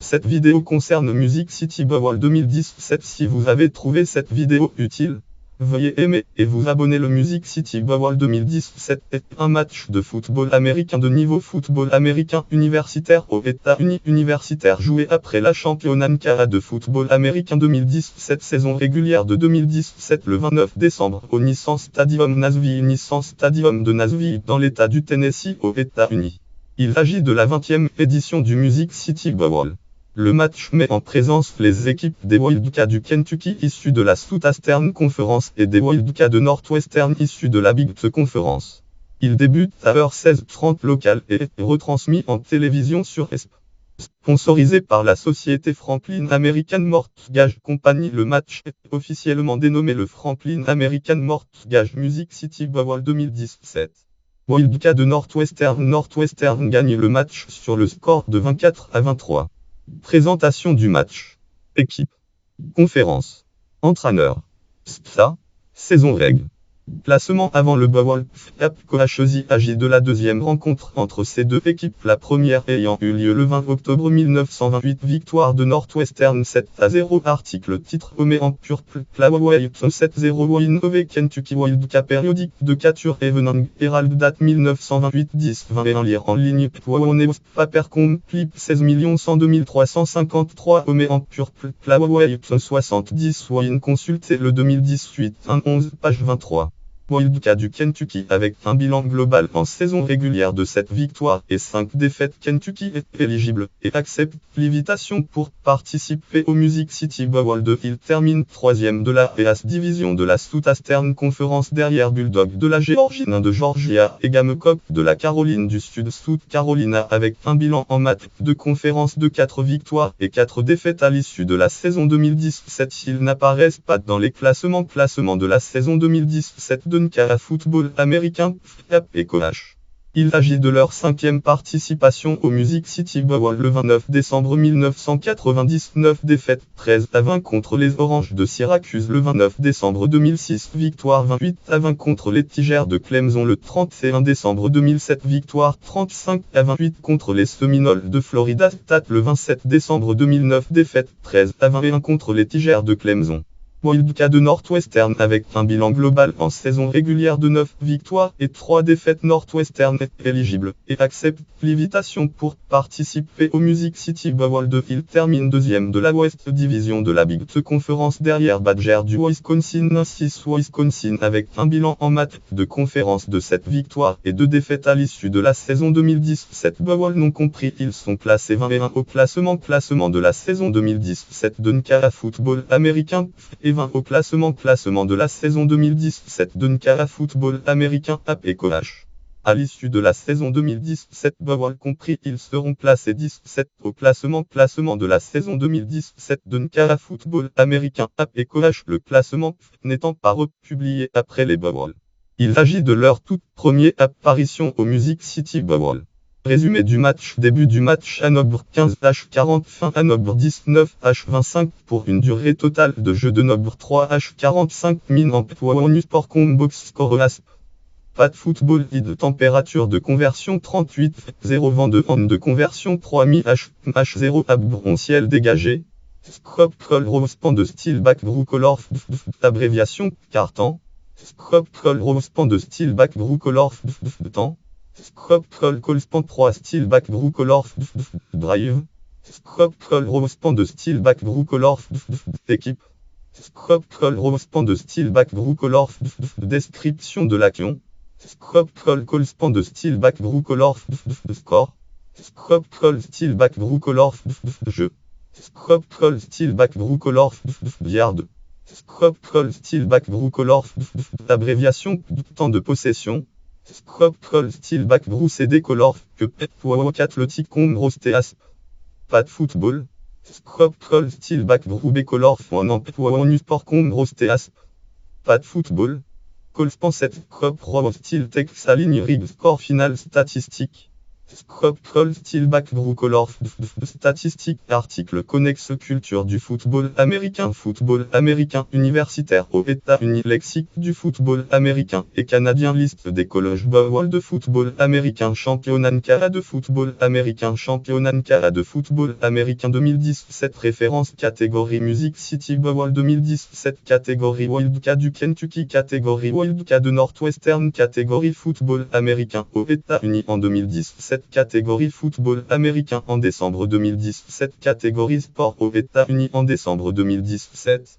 Cette vidéo concerne Music City Bowl 2017. Si vous avez trouvé cette vidéo utile, veuillez aimer et vous abonner. Le Music City Bowl 2017 est un match de football américain de niveau football américain universitaire aux États-Unis universitaire joué après la championnat NCAA de football américain 2017 saison régulière de 2017 le 29 décembre au Nissan Stadium de Nashville dans l'État du Tennessee aux États-Unis. Il s'agit de la 20e édition du Music City Bowl. Le match met en présence les équipes des Wildcats du Kentucky issues de la Southeastern Conference et des Wildcats de Northwestern issues de la Big 12 Conference. Il débute à heure 16h30 locale et est retransmis en télévision sur ESP. Sponsorisé par la société Franklin American Mortgage Company, le match est officiellement dénommé le Franklin American Mortgage Music City Bowl 2017. Wildcats de Northwestern gagne le match sur le score de 24-23. Présentation du match. Équipe. Conférence. Entraîneur. SPSA. Saison règle. Classement avant le Bowl. FAPCOHESI agit de la deuxième rencontre entre ces deux équipes, la première ayant eu lieu le 20 octobre 1928. Victoire de Northwestern 7-0. Article titre Homé en Purple Plaway 7-0 win over Kentucky Wildcat périodique de Cature Evening Herald date 1928 10-21 lire en ligne Pwaoneos Papercom clip 16 102 353 Homé en Purple Plaway 70 win consultez le 2018 11 page 23. Wildcat du Kentucky avec un bilan global en saison régulière de 7 victoires et 5 défaites. Kentucky est éligible et accepte l'invitation pour participer au Music City Bowl 2. Il termine 3e de la EAS Division de la Southeastern Conference derrière Bulldog de la Géorgie, nain de Georgia et Gamecock de la Caroline du Sud South Carolina avec un bilan en maths de conférence de 4 victoires et 4 défaites à l'issue de la saison 2017. Ils n'apparaissent pas dans les classements de la saison 2017 de NCAA football américain FAPCOH. Il s'agit de leur 5e participation au Music City Bowl le 29 décembre 1999 défaite 13-20 contre les Oranges de Syracuse le 29 décembre 2006 victoire 28-20 contre les Tigers de Clemson le 31 décembre 2007 victoire 35-28 contre les Seminoles de Florida State le 27 décembre 2009 défaite 13-21 contre les Tigers de Clemson. Wildcat de Northwestern avec un bilan global en saison régulière de 9 victoires et 3 défaites. Northwestern est éligible et accepte l'invitation pour participer au Music City Bowl 2. Il termine 2e de la West Division de la Big 12 Conference derrière Badger du Wisconsin 6 Wisconsin avec un bilan en maths de conférence de 7 victoires et 2 défaites à l'issue de la saison 2017 Bowl non compris. Ils sont classés 21 au classement de la saison 2017 de NCAA football américain et 20 au classement de la saison 2017 de NCAA football américain FAPCOH. À l'issue de la saison 2017 Bowl compris, ils seront classés 17 au classement de la saison 2017 de NCAA football américain FAPCOH, le classement n'étant pas republié après les Bowls. Il s'agit de leur toute première apparition au Music City Bowl. Résumé du match. Début du match Hanovre 15h40, fin Hanovre 19h25 pour une durée totale de jeu de Hanovre 3h45 min en Pwaonu Sport Box Score ASP. Pas de football de température de conversion 38,0 vent de onde de conversion 3000 H0 abron ciel dégagé. Scope call rospan de style back brew color abréviation carton. Scope call rospan de style back brew color temps. Scope call span 3 style back brew color drive. Scope call rospan de style back brew color équipe. Scope call rospan de style back brew color description de l'action. Scope call span de style back brew color score. Scope call style back brew color jeu. Scope call style back brew color yard. Scope call style back brew color abréviation temps de possession. Scope call style back brew CD color que pet athletic rostéas. Pas de football. Scope call style back brew B color en sport rostéas. Pas de football. Call span 7 scope style text aligne rig score final statistique. Scroll Style Background Color Statistiques Article connexe Culture du football américain universitaire aux États-Unis Lexique du football américain et canadien Liste des college bowl de football américain Championnat NCAA de football américain Championnat NCAA de football américain 2017 Référence catégorie Music City Bowl 2017 Catégorie Wildcat du Kentucky Catégorie Wildcat de Northwestern Catégorie Football américain aux États-Unis en 2017 Catégorie Football américain en décembre 2017 Catégorie Sport aux États-Unis en décembre 2017